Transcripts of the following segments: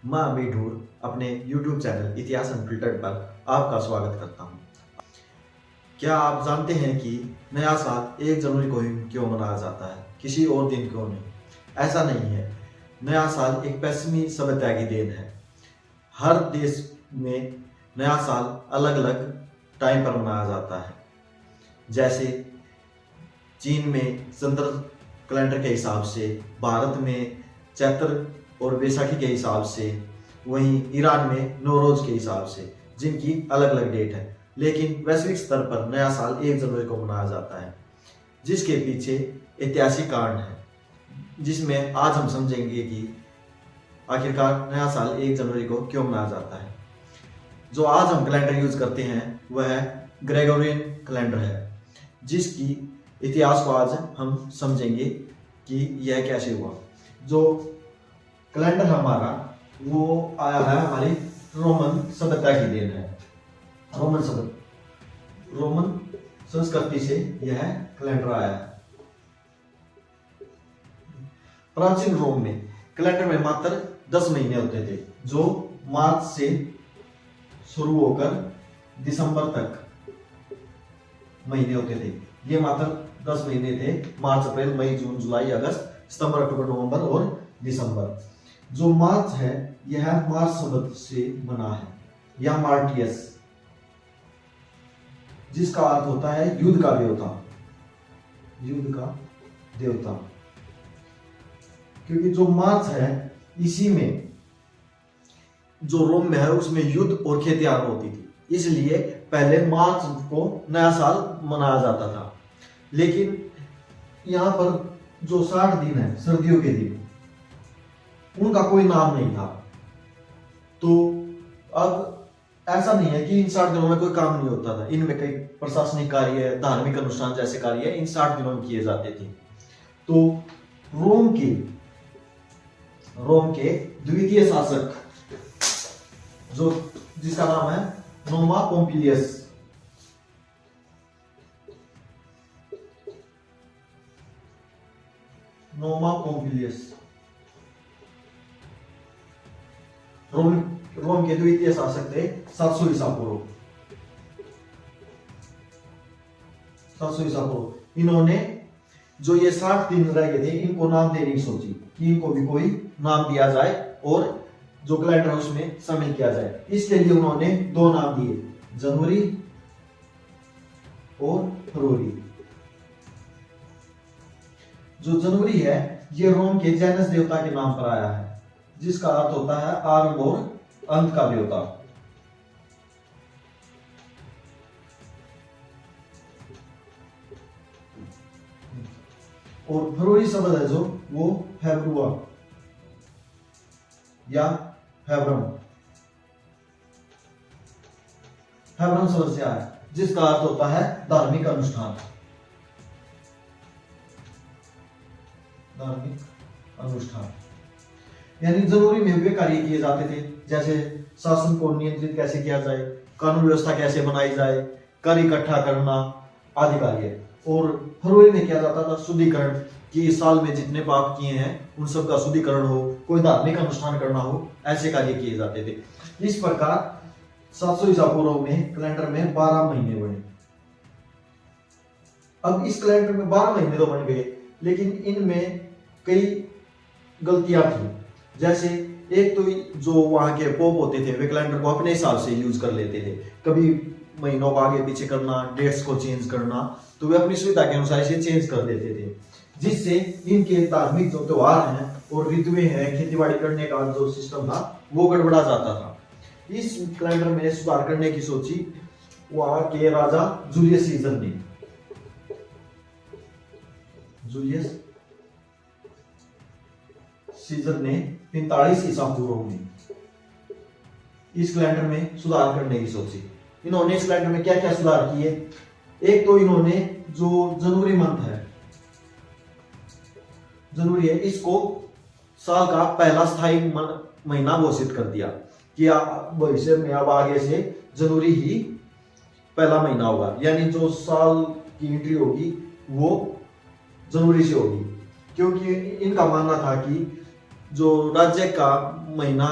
मैं अमित ढूर अपने YouTube channel इतिहास अनफिल्टर्ड पर आपका स्वागत करता हूं। क्या आप जानते हैं कि नया साल 1 जनवरी को ही क्यों मनाया जाता है, किसी और दिन क्यों नहीं? ऐसा नहीं है। नया साल एक पश्चिमी सभ्यता की देन है। हर देश में नया साल अलग अलग टाइम पर मनाया जाता है। जैसे चीन में चंद्र कैलेंडर के हिसाब से, भारत में चैत्र और बैसाखी के हिसाब से, वहीं ईरान में नौरोज के हिसाब से, जिनकी अलग अलग डेट है। लेकिन वैश्विक स्तर पर नया साल 1 जनवरी को मनाया जाता है, जिसके पीछे ऐतिहासिक कारण है, जिसमें आज हम समझेंगे कि आखिरकार नया साल 1 जनवरी को क्यों मनाया जाता है। जो आज हम कैलेंडर यूज करते हैं वह ग्रेगोरियन कैलेंडर है, जिसकी इतिहास को आज हम समझेंगे कि यह कैसे हुआ। जो कैलेंडर हमारा वो आया है हमारी रोमन सभ्यता की देन है। रोमन संस्कृति से यह कैलेंडर आया है। प्राचीन रोम में कैलेंडर में मात्र 10 महीने होते थे, जो मार्च से शुरू होकर दिसंबर तक महीने होते थे। ये मात्र 10 महीने थे, मार्च, अप्रैल, मई, जून, जुलाई, अगस्त, सितंबर, अक्टूबर, नवंबर और दिसंबर। जो मार्च है यह मार्च शब्द से बना है, या मार्टियस, जिसका अर्थ होता है युद्ध का देवता। युद्ध का देवता, क्योंकि जो मार्च है इसी में जो रोम में है उसमें युद्ध और खेती आरंभ होती थी, इसलिए पहले मार्च को नया साल मनाया जाता था। लेकिन यहां पर जो 60 दिन है सर्दियों के दिन, उनका कोई नाम नहीं था। तो अब ऐसा नहीं है कि इन 60 दिनों में कोई काम नहीं होता था। इनमें कई प्रशासनिक कार्य, धार्मिक अनुष्ठान जैसे कार्य इन 60 दिनों में किए जाते थे। तो रोम के द्वितीय शासक, जो जिसका नाम है नोमा पोम्पिलियस, रोम के द्वितीय शासक थे 700 ईसा पूर्व। इन्होंने जो ये 60 दिन रह गए थे, इनको नाम देने की सोची कि इनको भी कोई नाम दिया जाए और जो कैलेंडर है उसमें शामिल किया जाए। इसके लिए उन्होंने 2 नाम दिए, जनवरी और फरवरी। जो जनवरी है ये रोम के जैनस देवता के नाम पर आया है, जिसका अर्थ होता है आरंभ और अंत का देवता। और फरवरी शब्द है जो वो फेब्रुआ या फेब्रम शब्द से आया, जिसका अर्थ होता है धार्मिक अनुष्ठान। यानी जनवरी में वे कार्य किए जाते थे, जैसे शासन को नियंत्रित कैसे किया जाए, कानून व्यवस्था कैसे बनाई जाए, कर इकट्ठा करना आदि कार्य। और फरवरी में किया जाता था शुद्धिकरण, कि इस साल में जितने पाप किए हैं उन सब का शुद्धिकरण हो, कोई धार्मिक अनुष्ठान करना हो, ऐसे कार्य किए जाते थे। इस प्रकार 700 ईसा पूर्व में कैलेंडर में 12 महीने बने। अब इस कैलेंडर में 12 महीने तो बन गए, लेकिन इनमें कई गलतियां थी। जैसे एक तो जो वहां के पोप होते थे वे कैलेंडर को अपने हिसाब से यूज कर लेते थे, कभी महीनों को आगे पीछे करना, डेट्स को चेंज करना, तो वे अपनी सुविधा के अनुसार इसे चेंज कर देते थे, जिससे इनके धार्मिक जो त्योहार हैं और ऋतुएं हैं, खेतीबाड़ी करने का जो सिस्टम था वो गड़बड़ा जाता था। इस कैलेंडर में सुधार करने की सोची वहां के राजा जूलियस सीजर ने 45 ईसा पूर्व में इस कैलेंडर में सुधार करने की सोची। इन्होंने इस कैलेंडर में क्या क्या सुधार किए? एक तो इन्होंने जो जनवरी मंथ है, जनवरी है, इसको साल का पहला स्थायी महीना घोषित कर दिया कि भविष्य में अब आगे से जनवरी ही पहला महीना होगा। यानी जो साल की एंट्री होगी वो जनवरी से होगी, क्योंकि इनका मानना था कि जो राज्य का महीना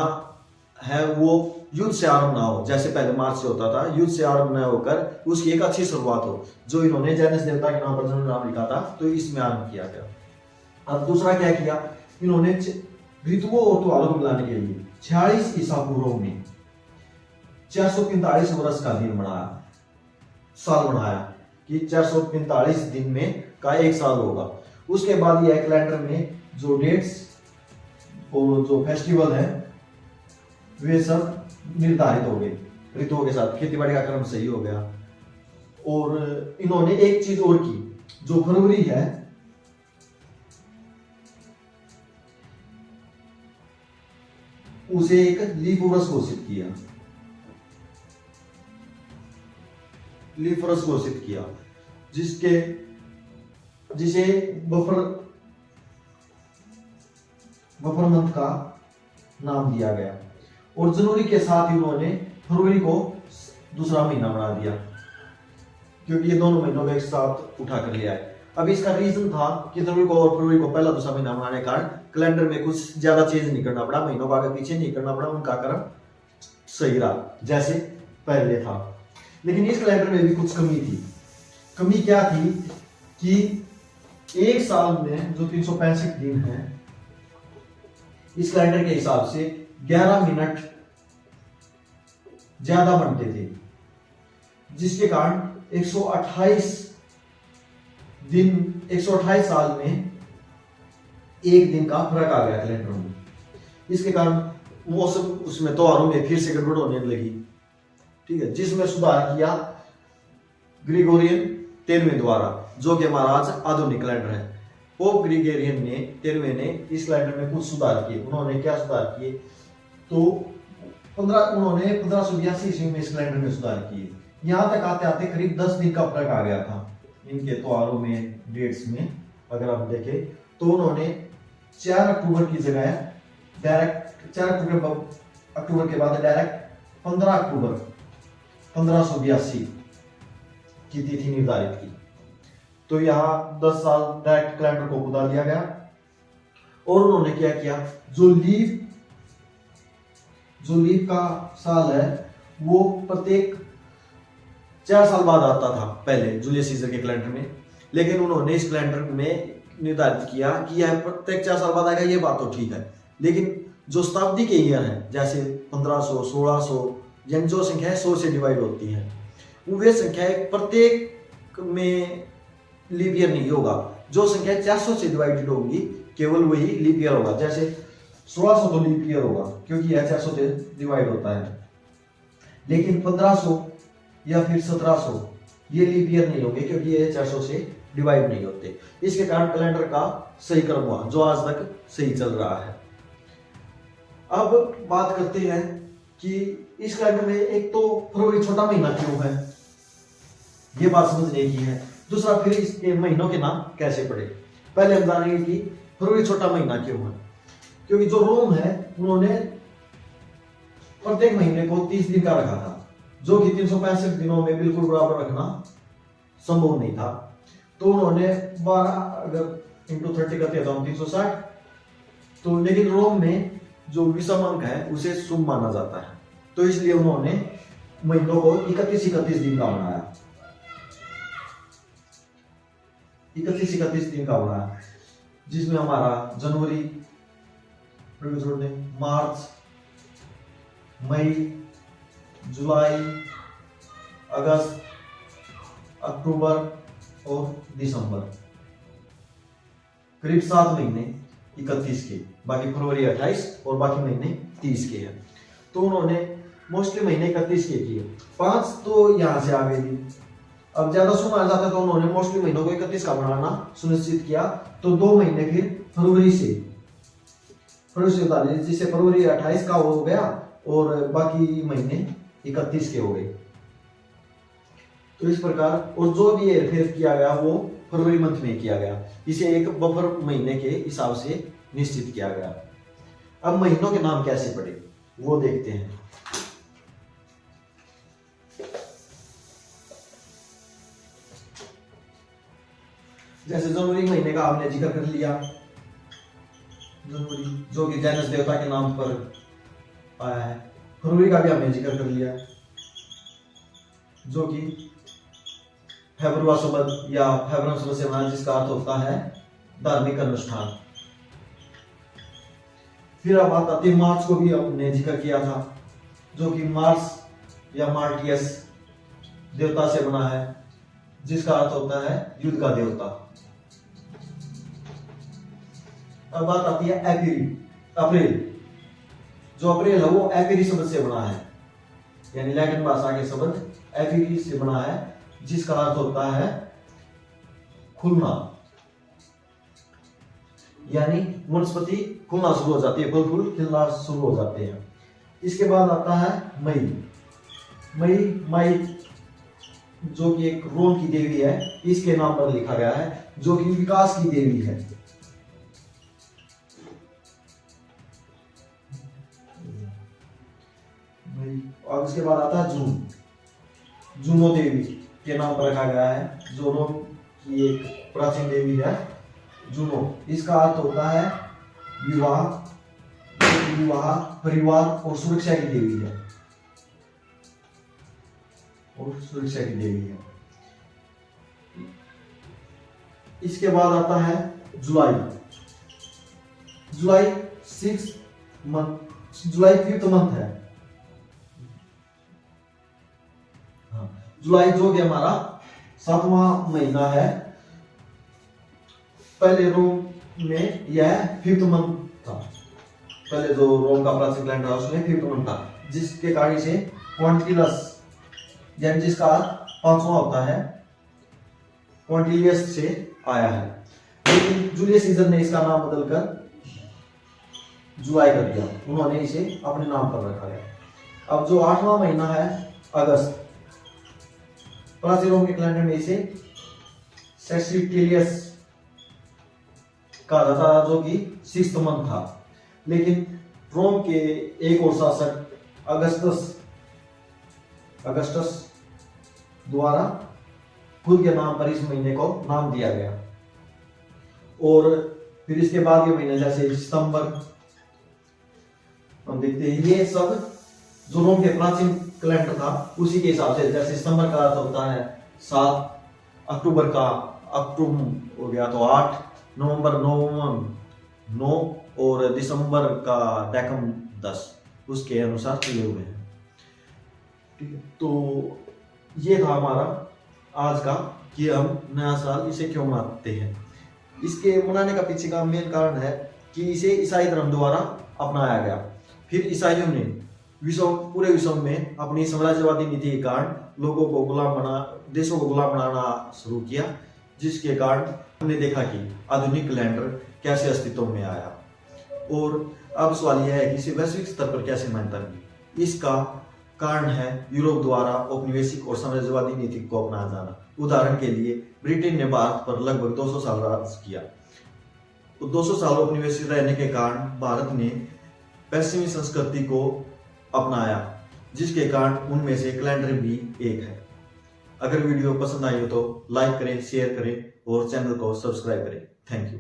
है वो युद्ध से आरंभ ना हो, जैसे पहले मार्च से होता था, युद्ध से आरंभ न होकर उसकी एक अच्छी शुरुआत हो, जो इन्होंने जैनस देवता के नाम पर जनवरी नाम लिखा था, तो इसमें आरंभ किया गया। अब दूसरा क्या किया इन्होंने, ऋतुओं और त्योहारों को मिलाने के लिए 46 ईसा पूर्व में 445 वर्ष का दिन बनाया, साल बनाया कि 445 दिन में का एक साल होगा। उसके बाद यह कैलेंडर में जो डेट्स और जो फेस्टिवल है वे सब निर्धारित हो गए ऋतुओं के साथ, खेती बाड़ी का क्रम सही हो गया। और इन्होंने एक चीज और की, जो फरवरी है उसे एक लीप वर्ष घोषित किया, लीप वर्ष घोषित किया, जिसे बफर मंथ का नाम दिया गया। और जनवरी के साथ ही उन्होंने फरवरी को दूसरा महीना बना दिया, क्योंकि ये दोनों महीनों को एक साथ उठा कर लिया है। अब इसका रीजन था कि जनवरी को और फरवरी को पहला दूसरा महीना बनाने के कारण कैलेंडर में कुछ ज्यादा चेंज नहीं करना पड़ा, महीनों का आगे पीछे नहीं करना पड़ा, उनका क्रम सही रहा जैसे पहले था। लेकिन इस कैलेंडर में भी कुछ कमी थी। कमी क्या थी कि एक साल में जो 365 दिन है, इस कैलेंडर के हिसाब से 11 मिनट ज्यादा बनते थे, जिसके कारण 128 साल में एक दिन का फर्क आ गया कैलेंडर में। इसके कारण मौसम उसमें त्योहारों में फिर से गड़बड़ होने लगी, ठीक है, जिसमें सुधार किया ग्रिगोरियन 13वें द्वारा, जो कि हमारा आज आधुनिक कैलेंडर है। पोप ग्रिगोरियन ने 13वें ने इस कैलेंडर में कुछ सुधार किए। उन्होंने क्या सुधार किए, तो उन्होंने 1582 ईस्वी में इस कैलेंडर में सुधार किए। यहाँ तक आते आते करीब 10 दिन का फर्क आ गया था इनके त्योहारों में, डेट्स में। अगर आप देखें तो उन्होंने 4 अक्टूबर की जगह डायरेक्ट 4 अक्टूबर के बाद डायरेक्ट 15 अक्टूबर 1582 की तिथि निर्धारित की। तो यहाँ 10 साल डायरेक्ट कैलेंडर को बदल दिया गया। और उन्होंने क्या किया, जो लीप का साल है वो प्रत्येक 4 साल बाद आता था पहले जूलियस सीजर के कैलेंडर में, लेकिन उन्होंने इस कैलेंडर में निर्धारित किया कि यह प्रत्येक 4 साल बाद आएगा। ये बात तो ठीक है, लेकिन जो शताब्दी के ईयर है, जैसे 1500, 1600, यानी जो संख्या 100 से डिवाइड होती है, वो वे संख्या प्रत्येक में लीप ईयर नहीं होगा। जो संख्या 400 से डिवाइडेड होगी केवल वही लीप ईयर होगा। जैसे 1600 तो लीप ईयर होगा क्योंकि यह 400 से डिवाइड होता है, लेकिन 1500 या फिर 1700 ये लीप ईयर नहीं होंगे क्योंकि ये 400 से डिवाइड नहीं होते। इसके कारण कैलेंडर का सही क्रम हुआ, जो आज तक सही चल रहा है। अब बात करते हैं कि इस कैलेंडर में एक तो फरवरी छोटा महीना क्यों है, ये बात समझने की है। दूसरा, फिर इसके महीनों के नाम कैसे पड़े। पहले हम जानेंगे कि फरवरी छोटा महीना क्यों है। क्योंकि जो रोम है उन्होंने प्रत्येक महीने को 30 दिन का रखा था, जो कि 365 दिनों में बिल्कुल बराबर रखना संभव नहीं था। तो उन्होंने 12 अगर इंटू 30 करते हैं तो हम 360। तो लेकिन रोम में जो विषम अंक है उसे शुभ माना जाता है, तो इसलिए उन्होंने महीनों को 31 दिन का बनाया, 31 दिन का बनाया, जिसमें हमारा जनवरी, मार्च, मई, जुलाई, अगस्त, अक्टूबर और दिसंबर, करीब 7 महीने 31 के, बाकी फरवरी 28 और बाकी महीने 30 के हैं। तो उन्होंने मोस्टली महीने 31 के किए। 5 तो यहाँ से आ गई। अब ज्यादा सुना जाता तो उन्होंने मोस्टली महीनों को 31 का बनाना सुनिश्चित किया। तो 2 महीने फिर फरवरी से बता दें, जिससे फरवरी 28 का हो गया और बाकी महीने 31 के हो गए। तो इस प्रकार, और जो भी हेरफेर किया गया वो फरवरी मंथ में किया गया, इसे एक बफर महीने के हिसाब से निश्चित किया गया। अब महीनों के नाम कैसे पड़े वो देखते हैं। जैसे जनवरी महीने का आपने जिक्र कर लिया, जनवरी जो कि जैनस देवता के नाम पर आया है। फरवरी का भी हमने जिक्र कर लिया, जो कि फेब्रुआ शब्द या फेब्रुअरी शब्द से बना, जिसका अर्थ होता है धार्मिक अनुष्ठान। फिर अब बात आती है मार्च को भी हमने जिक्र किया था, जो कि मार्स या मार्टियस देवता से बना है, जिसका अर्थ होता है युद्ध का देवता। अब बात आती है अप्रैल। जो अप्रैल है वो एपिरी शब्द से बना है, यानी लैटिन भाषा के शब्द एपिरी से बना है, जिसका अर्थ होता है खुलना, यानी वनस्पति खुलना शुरू हो जाती है, फल फूल खिलना शुरू हो जाते हैं। इसके बाद आता है मई, जो कि एक रोम की देवी है, इसके नाम पर लिखा गया है, जो कि विकास की देवी है। और उसके बाद आता है जूनो देवी के नाम पर रखा गया है, जो रोम की एक प्राचीन देवी है जूनो। इसका अर्थ होता है विवाह, परिवार और सुरक्षा की देवी है, इसके बाद आता है जुलाई 5th मंथ है। जुलाई जो कि हमारा 7वां महीना है। पहले रोम में यह 5th मंथ था, पहले जो रोम का प्राचीन कैलेंडर था उसमें 5th मंथ था, जिसके कारण से क्वांटिलस, यानी जिसका 5वां होता है, क्वांटिलियस से आया है। लेकिन जूलियस सीजर ने इसका नाम बदलकर जुलाई कर दिया, उन्होंने इसे अपने नाम पर रखा है। अब जो 8वां महीना है अगस्त, प्राचीन रोम के कैलेंडर में इसे सेक्सिटिलियस कहा जाता था, जो कि 6th मंथ था। लेकिन रोम के एक और शासक अगस्टस द्वारा खुद के नाम पर इस महीने को नाम दिया गया। और फिर इसके बाद के महीने जैसे सितंबर, हम देखते हैं ये सब जो रोम के प्राचीन कैलेंडर था उसी के हिसाब से, जैसे सितंबर का अर्थ होता है 7, अक्टूबर का अक्टूबर हो गया तो 8, नवंबर 9 और दिसंबर का डेकम 10, उसके अनुसार चले हुए हैं। ठीक है, तो ये था हमारा आज का कि हम नया साल इसे क्यों मनाते हैं। इसके मनाने का पीछे का मेन कारण है कि इसे ईसाई धर्म द्वारा अपनाया गया। फिर ईसाइयों ने पूरे विश्व में अपनी साम्राज्यवादी नीति के कारण लोगों को देशों को गुलाम बनाना शुरू किया, जिसके कारण हमने देखा कि आधुनिक कैलेंडर कैसे अस्तित्व में आया। और अब सवाल यह है कि इसे वैश्विक स्तर पर कैसे मान्यता मिली। इसका कारण है यूरोप द्वारा औपनिवेशिक और साम्राज्यवादी नीति को अपनाया जाना। उदाहरण के लिए ब्रिटेन ने भारत पर लगभग 200 साल राज किया, तो 200 साल औपनिवेशिक रहने के कारण भारत ने पश्चिमी संस्कृति को अपनाया, जिसके कारण उनमें से कैलेंडर भी एक है। अगर वीडियो पसंद आई हो तो लाइक करें, शेयर करें और चैनल को सब्सक्राइब करें। Thank you.